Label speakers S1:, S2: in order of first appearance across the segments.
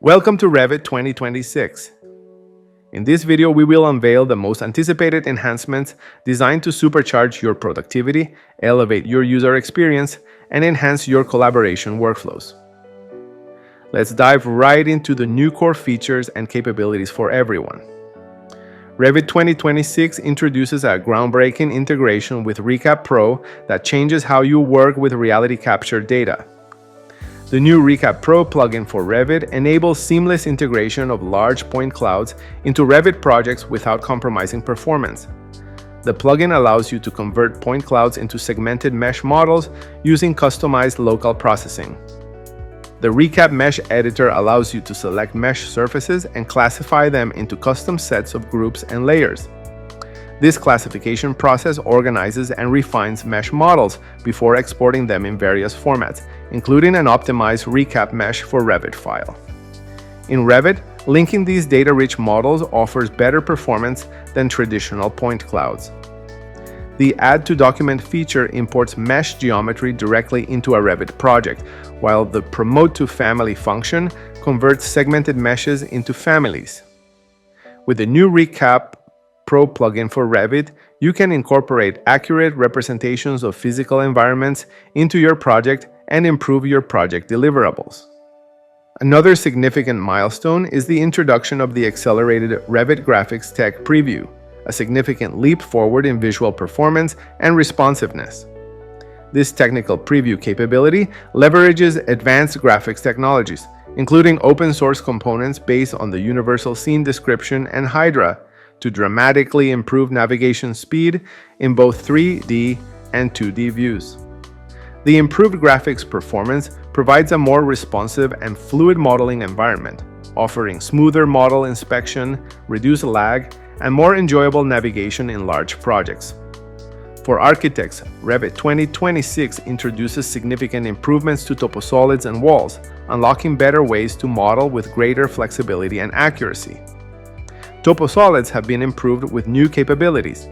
S1: Welcome to Revit 2026. In this video, we will unveil the most anticipated enhancements designed to supercharge your productivity, elevate your user experience, and enhance your collaboration workflows. Let's dive right into the new core features and capabilities for everyone. Revit 2026 introduces a groundbreaking integration with Recap Pro that changes how you work with reality capture data. The new Recap Pro plugin for Revit enables seamless integration of large point clouds into Revit projects without compromising performance. The plugin allows you to convert point clouds into segmented mesh models using customized local processing. The Recap Mesh Editor allows you to select mesh surfaces and classify them into custom sets of groups and layers. This classification process organizes and refines mesh models before exporting them in various formats, including an optimized Recap Mesh for Revit file. In Revit, linking these data-rich models offers better performance than traditional point clouds. The Add to Document feature imports mesh geometry directly into a Revit project, while the Promote to Family function converts segmented meshes into families. With the new Recap Pro plugin for Revit, you can incorporate accurate representations of physical environments into your project and improve your project deliverables. Another significant milestone is the introduction of the accelerated Revit Graphics Tech Preview, a significant leap forward in visual performance and responsiveness. This technical preview capability leverages advanced graphics technologies, including open-source components based on the Universal Scene Description and Hydra, to dramatically improve navigation speed in both 3D and 2D views. The improved graphics performance provides a more responsive and fluid modeling environment, offering smoother model inspection, reduced lag, and more enjoyable navigation in large projects. For architects, Revit 2026 introduces significant improvements to toposolids and walls, unlocking better ways to model with greater flexibility and accuracy. Toposolids have been improved with new capabilities.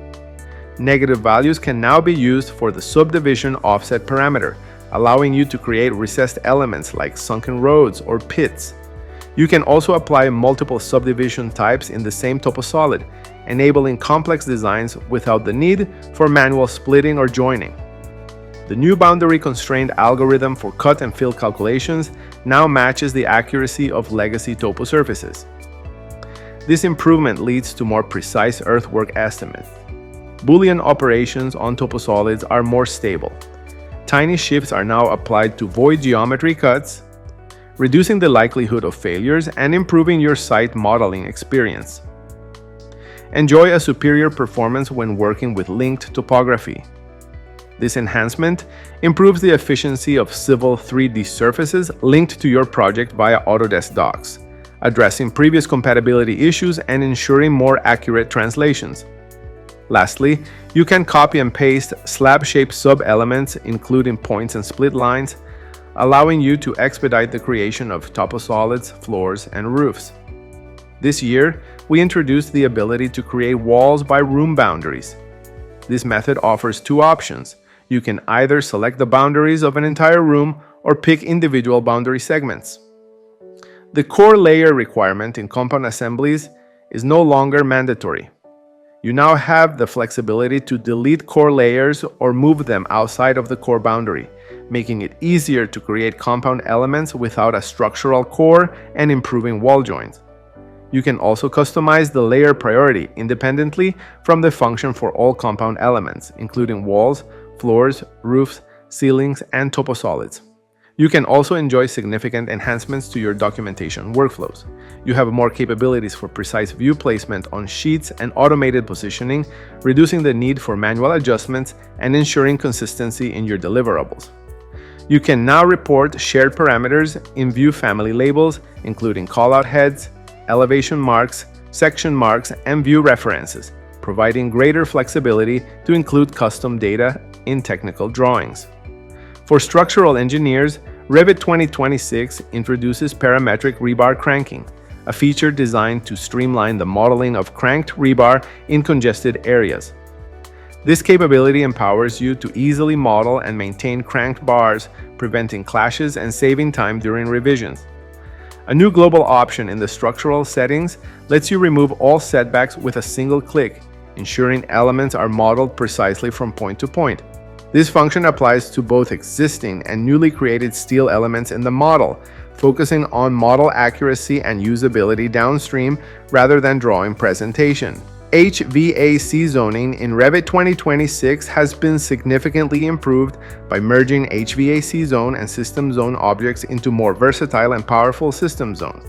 S1: Negative values can now be used for the subdivision offset parameter, allowing you to create recessed elements like sunken roads or pits. You can also apply multiple subdivision types in the same toposolid, enabling complex designs without the need for manual splitting or joining. The new boundary constraint algorithm for cut and fill calculations now matches the accuracy of legacy topo surfaces. This improvement leads to more precise earthwork estimates. Boolean operations on toposolids are more stable. Tiny shifts are now applied to void geometry cuts, reducing the likelihood of failures and improving your site modeling experience. Enjoy a superior performance when working with linked topography. This enhancement improves the efficiency of civil 3D surfaces linked to your project via Autodesk Docs, addressing previous compatibility issues and ensuring more accurate translations. Lastly, you can copy and paste slab-shaped sub-elements, including points and split lines, allowing you to expedite the creation of toposolids, floors, and roofs. This year, we introduced the ability to create walls by room boundaries. This method offers two options. You can either select the boundaries of an entire room or pick individual boundary segments. The core layer requirement in compound assemblies is no longer mandatory. You now have the flexibility to delete core layers or move them outside of the core boundary, making it easier to create compound elements without a structural core and improving wall joints. You can also customize the layer priority independently from the function for all compound elements, including walls, floors, roofs, ceilings, and toposolids. You can also enjoy significant enhancements to your documentation workflows. You have more capabilities for precise view placement on sheets and automated positioning, reducing the need for manual adjustments and ensuring consistency in your deliverables. You can now report shared parameters in view family labels, including callout heads, elevation marks, section marks, and view references, providing greater flexibility to include custom data in technical drawings. For structural engineers, Revit 2026 introduces parametric rebar cranking, a feature designed to streamline the modeling of cranked rebar in congested areas. This capability empowers you to easily model and maintain cranked bars, preventing clashes and saving time during revisions. A new global option in the structural settings lets you remove all setbacks with a single click, ensuring elements are modeled precisely from point to point. This function applies to both existing and newly created steel elements in the model, focusing on model accuracy and usability downstream rather than drawing presentation. HVAC zoning in Revit 2026 has been significantly improved by merging HVAC zone and system zone objects into more versatile and powerful system zones.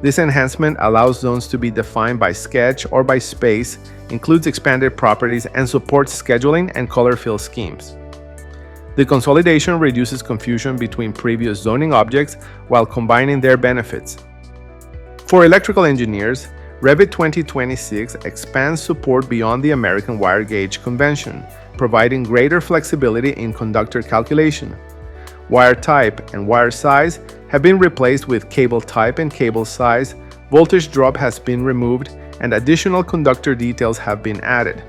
S1: This enhancement allows zones to be defined by sketch or by space, includes expanded properties, and supports scheduling and color fill schemes. The consolidation reduces confusion between previous zoning objects while combining their benefits. For electrical engineers, Revit 2026 expands support beyond the American wire gauge convention, providing greater flexibility in conductor calculation. Wire type and wire size have been replaced with cable type and cable size, voltage drop has been removed, and additional conductor details have been added.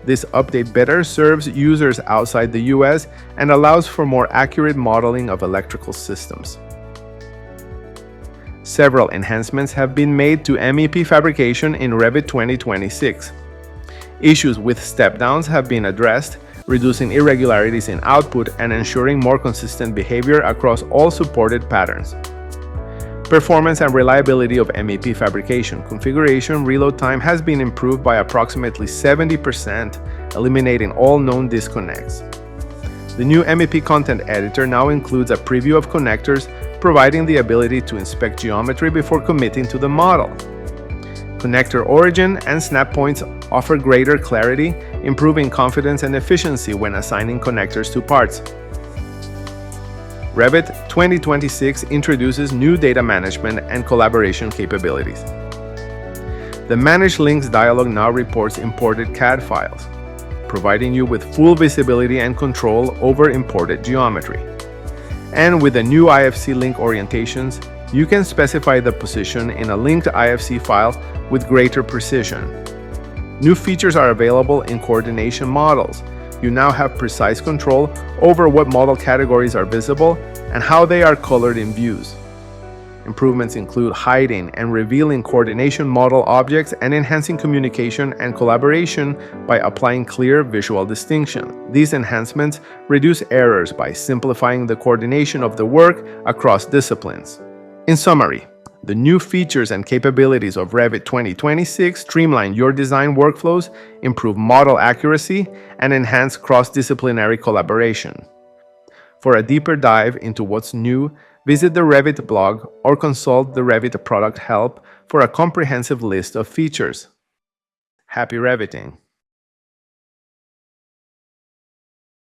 S1: This update better serves users outside the US and allows for more accurate modeling of electrical systems. Several enhancements have been made to MEP fabrication in Revit 2026. Issues with step-downs have been addressed, reducing irregularities in output and ensuring more consistent behavior across all supported patterns. Performance and reliability of MEP fabrication configuration reload time has been improved by approximately 70%, eliminating all known disconnects. The new MEP content editor now includes a preview of connectors, providing the ability to inspect geometry before committing to the model. Connector origin and snap points offer greater clarity, improving confidence and efficiency when assigning connectors to parts. Revit 2026 introduces new data management and collaboration capabilities. The Manage Links dialog now reports imported CAD files, providing you with full visibility and control over imported geometry. And with the new IFC link orientations, you can specify the position in a linked IFC file with greater precision. New features are available in coordination models. You now have precise control over what model categories are visible and how they are colored in views. Improvements include hiding and revealing coordination model objects and enhancing communication and collaboration by applying clear visual distinction. These enhancements reduce errors by simplifying the coordination of the work across disciplines. In summary, the new features and capabilities of Revit 2026 streamline your design workflows, improve model accuracy, and enhance cross-disciplinary collaboration. For a deeper dive into what's new, visit the Revit blog or consult the Revit product help for a comprehensive list of features. Happy Reviting!